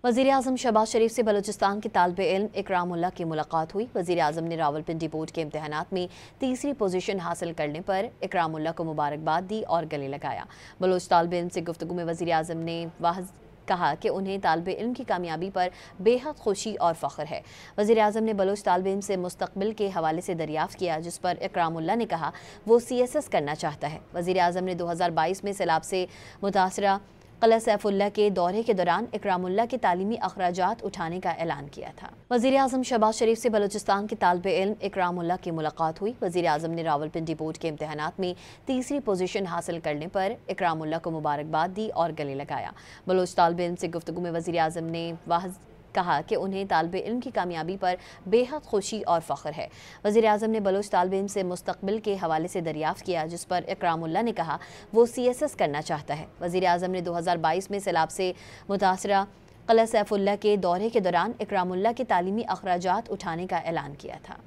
वज़ीर-ए-आज़म शहबाज शरीफ से बलूचिस्तान के तालिब इल्म इकरामुल्लाह की मुलाकात हुई। वज़ीर-ए-आज़म ने रावलपिंडी बोर्ड के इम्तिहानात में तीसरी पोजीशन हासिल करने पर इकरामुल्लाह को मुबारकबाद दी और गले लगाया। बलोच तालिब इल्म से गुफ्तगू में वज़ीर-ए-आज़म ने कहा कि उन्हें तालिब इल्म की कामयाबी पर बेहद खुशी और फ़ख्र है। वज़ीर-ए-आज़म ने बलोच तालिब इल्म से मुस्तक़बिल के हवाले से दरियाफ़्त किया, जिस पर इकरामुल्लाह ने कहा वो CSS करना चाहता है। वज़ीर-ए-आज़म ने 2022 में सैलाब से मुतासरा क़िला सैफुल्लाह के दौरे के दौरान इकरामुल्लाह के तालीमी अखराजात उठाने का ऐलान किया था। वज़ीर-ए-आज़म शहबाज शरीफ से बलूचिस्तान के तालिब इल्म इकरामुल्लाह की मुलाकात हुई। वज़ीर-ए-आज़म ने रावलपिंडी बोर्ड के इम्तिहानात में तीसरी पोजीशन हासिल करने पर इकरामुल्लाह को मुबारकबाद दी और गले लगाया। बलोच तालिब इल्म से गुफ्तगू में वज़ीर-ए-आज़म ने कहा कि उन्हें तालिब इल्म की कामयाबी पर बेहद खुशी और फ़ख्र है। वज़ीर-ए-आज़म ने बलोच तालिब इल्म से मुस्तक़बिल के हवाले से दरियाफ़्त किया, जिस पर इकरामुल्लाह ने कहा वो CSS करना चाहता है। वज़ीर-ए-आज़म ने 2022 में सैलाब से मुतासरा क़िला सैफुल्लाह के दौरे के दौरान इकरामुल्लाह के तालीमी अखराजात उठाने का ऐलान किया था।